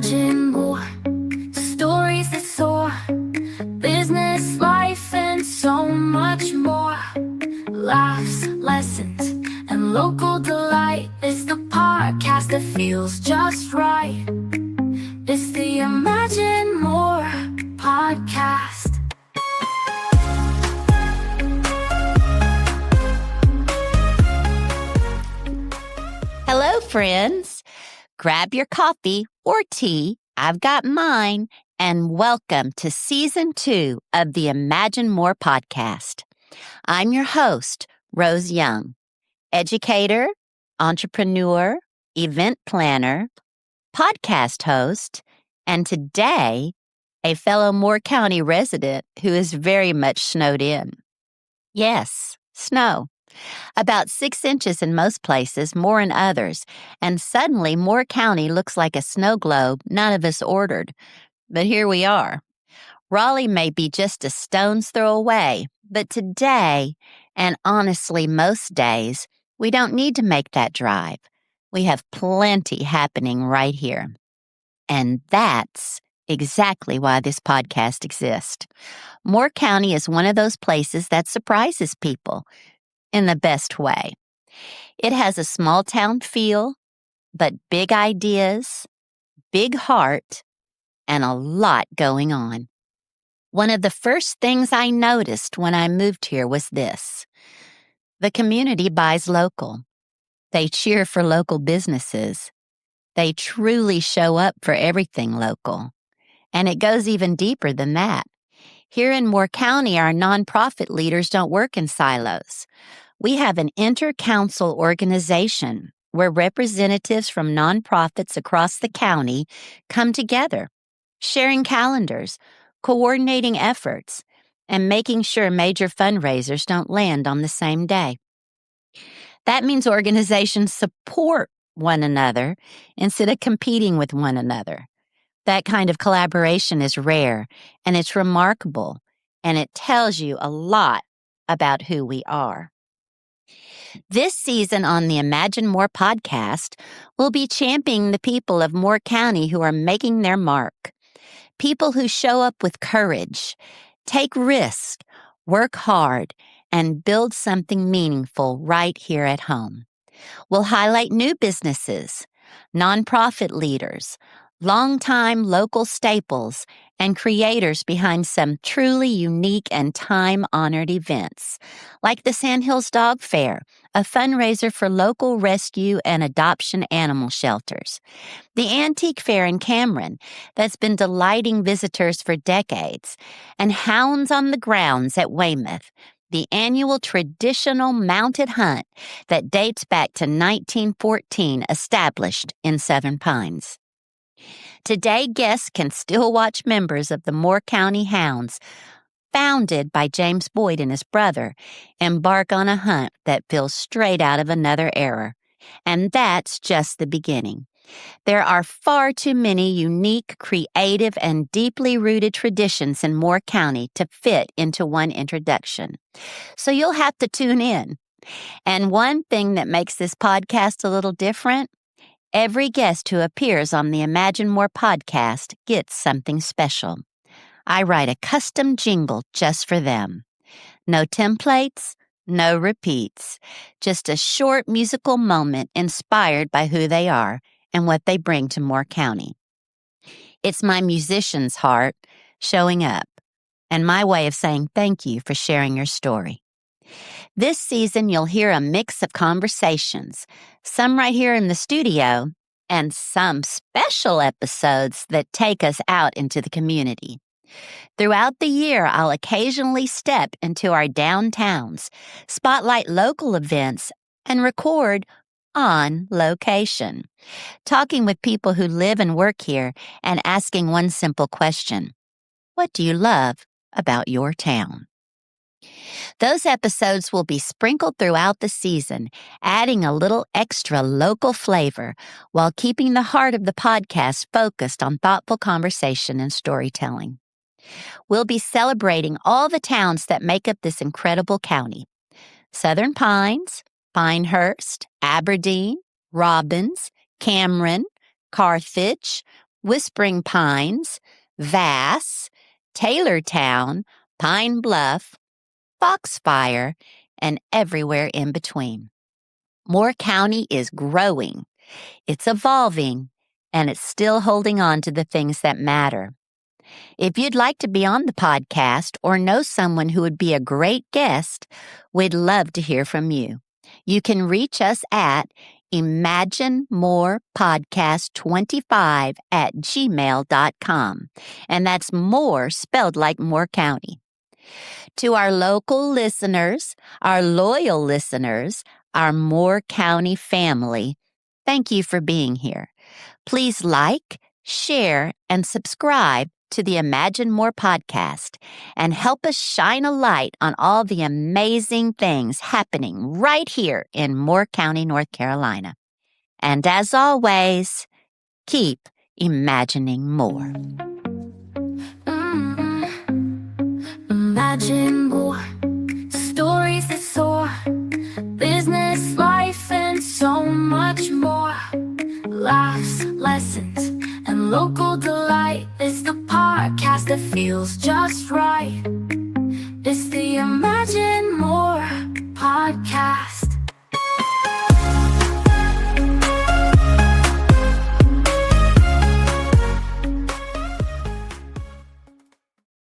imagine more stories that soar, business, life, and so much more. Laughs, lessons, and local delight is the podcast that feels just right. It's the Imagine More podcast. Hello, friends. Grab your coffee or tea. I've got mine. And welcome to Season 2 of the Imagine More podcast. I'm your host, Rose Young, educator, entrepreneur, event planner, podcast host, and today, a fellow Moore County resident who is very much snowed in. Yes, snow. About 6 inches in most places, more in others, and suddenly Moore County looks like a snow globe none of us ordered. But here we are. Raleigh may be just a stone's throw away, but today, and honestly most days, we don't need to make that drive. We have plenty happening right here. And that's exactly why this podcast exists. Moore County is one of those places that surprises people in the best way. It has a small town feel, but big ideas, big heart, and a lot going on. One of the first things I noticed when I moved here was this. The community buys local. They cheer for local businesses. They truly show up for everything local. And it goes even deeper than that. Here in Moore County, our nonprofit leaders don't work in silos. We have an inter-council organization where representatives from nonprofits across the county come together, sharing calendars, coordinating efforts, and making sure major fundraisers don't land on the same day. That means organizations support one another instead of competing with one another. That kind of collaboration is rare, and it's remarkable, and it tells you a lot about who we are. This season on the Imagine More podcast, we'll be championing the people of Moore County who are making their mark. People who show up with courage, take risks, work hard, and build something meaningful right here at home. We'll highlight new businesses, nonprofit leaders, longtime local staples, and creators behind some truly unique and time-honored events, like the Sandhills Dog Fair, a fundraiser for local rescue and adoption animal shelters, the Antique Fair in Cameron that's been delighting visitors for decades, and Hounds on the Grounds at Weymouth, the annual traditional mounted hunt that dates back to 1914, established in Southern Pines. Today, guests can still watch members of the Moore County Hounds, founded by James Boyd and his brother, embark on a hunt that feels straight out of another era. And that's just the beginning. There are far too many unique, creative, and deeply rooted traditions in Moore County to fit into one introduction. So you'll have to tune in. And one thing that makes this podcast a little different, every guest who appears on the Imagine More podcast gets something special. I write a custom jingle just for them. No templates, no repeats, just a short musical moment inspired by who they are and what they bring to Moore County. It's my musician's heart showing up, and my way of saying thank you for sharing your story. This season, you'll hear a mix of conversations, some right here in the studio, and some special episodes that take us out into the community. Throughout the year, I'll occasionally step into our downtowns, spotlight local events, and record on location, talking with people who live and work here and asking one simple question: what do you love about your town? Those episodes will be sprinkled throughout the season, adding a little extra local flavor while keeping the heart of the podcast focused on thoughtful conversation and storytelling. We'll be celebrating all the towns that make up this incredible county: Southern Pines, Pinehurst, Aberdeen, Robbins, Cameron, Carthage, Whispering Pines, Vass, Taylortown, Pine Bluff, Foxfire, and everywhere in between. Moore County is growing, it's evolving, and it's still holding on to the things that matter. If you'd like to be on the podcast or know someone who would be a great guest, we'd love to hear from you. You can reach us at imaginemorepodcast25@gmail.com. And that's more spelled like Moore County. To our local listeners, our loyal listeners, our Moore County family, thank you for being here. Please like, share, and subscribe to the Imagine More podcast and help us shine a light on all the amazing things happening right here in Moore County, North Carolina. And as always, keep imagining more. Imagine more stories that soar, business, life, and so much more. Laughs, lessons, and local delight. It's the podcast that feels just right. It's the Imagine More podcast.